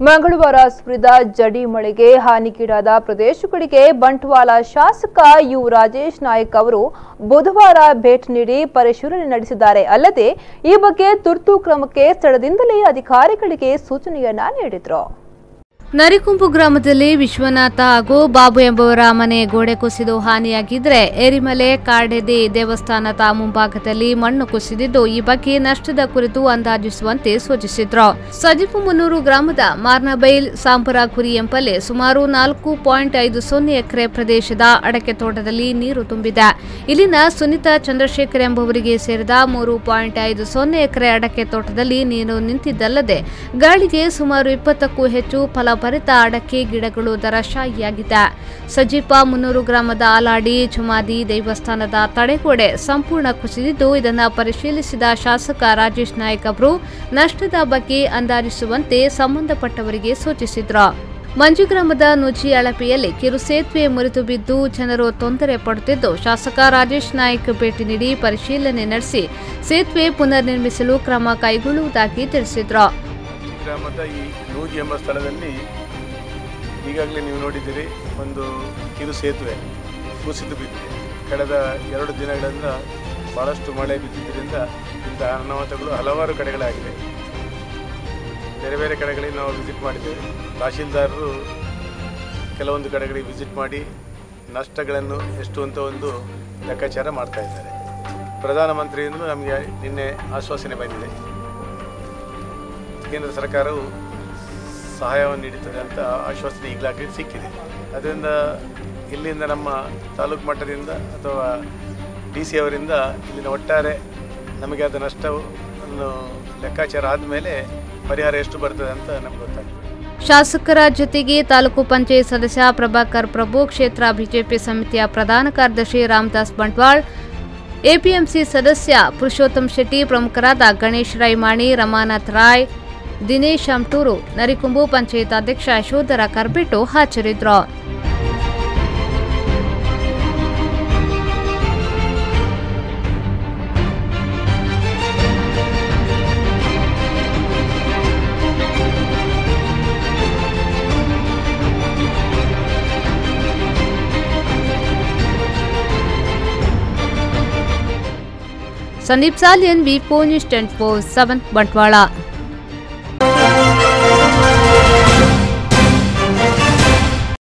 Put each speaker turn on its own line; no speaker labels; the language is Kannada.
ಮಂಗಳವಾರ ಸುರಿದ ಜಡಿ ಮಳೆಗೆ ಹಾನಿಗೀಡಾದ ಪ್ರದೇಶಗಳಿಗೆ ಬಂಟ್ವಾಳ ಶಾಸಕ ಯು ರಾಜೇಶ್ ನಾಯ್ಕ್ ಅವರು ಬುಧವಾರ ಭೇಟಿ ನೀಡಿ ಪರಿಶೀಲನೆ ನಡೆಸಿದ್ದಾರೆ. ಅಲ್ಲದೆ ಈ ಬಗ್ಗೆ ತುರ್ತು ಕ್ರಮಕ್ಕೆ ಸ್ಥಳದಿಂದಲೇ ಅಧಿಕಾರಿಗಳಿಗೆ ಸೂಚನೆಯನ್ನ ನೀಡಿದರು.
ನರಿಕುಂಪು ಗ್ರಾಮದಲ್ಲಿ ವಿಶ್ವನಾಥ ಹಾಗೂ ಬಾಬು ಎಂಬುವರ ಮನೆ ಗೋಡೆ ಕುಸಿದು ಹಾನಿಯಾಗಿದ್ದರೆ ಏರಿಮಲೆ ಕಾಡೆದಿ ದೇವಸ್ಥಾನದ ಮುಂಭಾಗದಲ್ಲಿ ಮಣ್ಣು ಕುಸಿದಿದ್ದು ಈ ಬಗ್ಗೆ ನಷ್ಟದ ಕುರಿತು ಅಂದಾಜಿಸುವಂತೆ ಸೂಚಿಸಿದ್ರು. ಸಜಿಪುಮುನ್ನೂರು ಗ್ರಾಮದ ಮಾರ್ನಬೈಲ್ ಸಾಂಬರಾಗುರಿ ಎಂಬಲ್ಲಿ ಸುಮಾರು 4.50 ಎಕರೆ ಪ್ರದೇಶದ ಅಡಕೆ ತೋಟದಲ್ಲಿ ನೀರು ತುಂಬಿದೆ. ಇಲ್ಲಿನ ಸುನೀತಾ ಚಂದ್ರಶೇಖರ್ ಎಂಬುವರಿಗೆ ಸೇರಿದ 3.50 ಎಕರೆ ಅಡಕೆ ತೋಟದಲ್ಲಿ ನೀರು ನಿಂತಿದ್ದಲ್ಲದೆ ಗಾಳಿಗೆ ಸುಮಾರು 20ಕ್ಕೂ ಹೆಚ್ಚು ಫಲಭರಿತ ಅಡಕೆ ಗಿಡಗಳು ದರಶಾಹಿಯಾಗಿದೆ. ಸಜಿಪ ಮುನ್ನೂರು ಗ್ರಾಮದ ಆಲಾಡಿ ಚುಮಾದಿ ದೇವಸ್ಥಾನದ ತಡೆಗೋಡೆ ಸಂಪೂರ್ಣ ಕುಸಿದಿದ್ದು ಇದನ್ನು ಪರಿಶೀಲಿಸಿದ ಶಾಸಕ ರಾಜೇಶ್ ನಾಯ್ಕ್ ಅವರು ನಷ್ಟದ ಬಗ್ಗೆ ಅಂದಾಜಿಸುವಂತೆ ಸಂಬಂಧಪಟ್ಟವರಿಗೆ ಸೂಚಿಸಿದರು. ಮಂಜು ಗ್ರಾಮದ ನುಜಿ ಅಳಪೆಯಲ್ಲಿ ಕಿರು ಸೇತುವೆ ಮುರಿದು ಬಿದ್ದು ಜನರು ತೊಂದರೆ ಪಡುತ್ತಿದ್ದು ಶಾಸಕ ರಾಜೇಶ್ ನಾಯ್ಕ್ ಭೇಟಿ ನೀಡಿ ಪರಿಶೀಲನೆ ನಡೆಸಿ ಸೇತುವೆ ಪುನರ್ ನಿರ್ಮಿಸಲು ಕ್ರಮ ಕೈಗೊಳ್ಳುವುದಾಗಿ ತಿಳಿಸಿದರು.
ಗ್ರಾಮದ ಈ ನೂಜಿ ಎಂಬ ಸ್ಥಳದಲ್ಲಿ ಈಗಾಗಲೇ ನೀವು ನೋಡಿದ್ದೀರಿ, ಒಂದು ಕಿರು ಸೇತುವೆ ಕುಸಿದು ಬಿದ್ದಿದೆ. ಕಳೆದ 2 ದಿನಗಳಿಂದ ಭಾಳಷ್ಟು ಮಳೆ ಬಿದ್ದಿದ್ದರಿಂದ ಇಂಥ ಅನಾಹುತಗಳು ಹಲವಾರು ಕಡೆಗಳಾಗಿದೆ. ಬೇರೆ ಬೇರೆ ಕಡೆಗಳಿಗೆ ನಾವು ವಿಸಿಟ್ ಮಾಡಿದ್ದೇವೆ. ತಹಶೀಲ್ದಾರರು ಕೆಲವೊಂದು ಕಡೆಗಳಿಗೆ ವಿಸಿಟ್ ಮಾಡಿ ನಷ್ಟಗಳನ್ನು ಎಷ್ಟು ಅಂತ ಒಂದು ಲೆಕ್ಕಾಚಾರ ಮಾಡ್ತಾ ಇದ್ದಾರೆ. ಪ್ರಧಾನಮಂತ್ರಿಯಿಂದ ನಮಗೆ ನಿನ್ನೆ ಆಶ್ವಾಸನೆ ಬಂದಿದೆ, ಕೇಂದ್ರ ಸರ್ಕಾರವು ಸಹಾಯವನ್ನು ನೀಡುತ್ತದೆ ಅಂತ ಆಶ್ವಾಸನೆ ಈಗಾಗಲೇ ಸಿಕ್ಕಿದೆ. ಅದರಿಂದ ಇಲ್ಲಿಂದ ನಮ್ಮ ತಾಲೂಕು ಮಟ್ಟದಿಂದ ಅಥವಾ DC ಅವರಿಂದ ಇಲ್ಲಿನ ಒಟ್ಟಾರೆ ನಮಗೆ ಆದ ನಷ್ಟವನ್ನು ಲೆಕ್ಕಾಚಾರ ಆದಮೇಲೆ ಪರಿಹಾರ ಎಷ್ಟು ಬರ್ತದೆ ಅಂತ ನಮ್ಗೆ ಗೊತ್ತಾಗ್ತದೆ.
ಶಾಸಕರ ಜೊತೆಗೆ ತಾಲೂಕು ಪಂಚಾಯತ್ ಸದಸ್ಯ ಪ್ರಭಾಕರ್ ಪ್ರಭು, ಕ್ಷೇತ್ರ ಬಿಜೆಪಿ ಸಮಿತಿಯ ಪ್ರಧಾನ ಕಾರ್ಯದರ್ಶಿ ರಾಮದಾಸ್ ಬಂಟ್ವಾಳ್, APMC ಸದಸ್ಯ ಪುರುಷೋತ್ತಮ್ ಶೆಟ್ಟಿ, ಪ್ರಮುಖರಾದ ಗಣೇಶ್ ರೈಮಾಣಿ, ರಮಾನಾಥ್ ರಾಯ್, ದಿನೇಶ್ ಅಮ್ಟೂರು, ನರಿಕುಂಬು ಪಂಚಾಯತ್ ಅಧ್ಯಕ್ಷ ಯಶೋಧರ ಕರ್ಬಿಟ್ಟು ಹಾಜರಿದ್ದರು. Sandeep Salian, V4 News 24/7 Bantwal.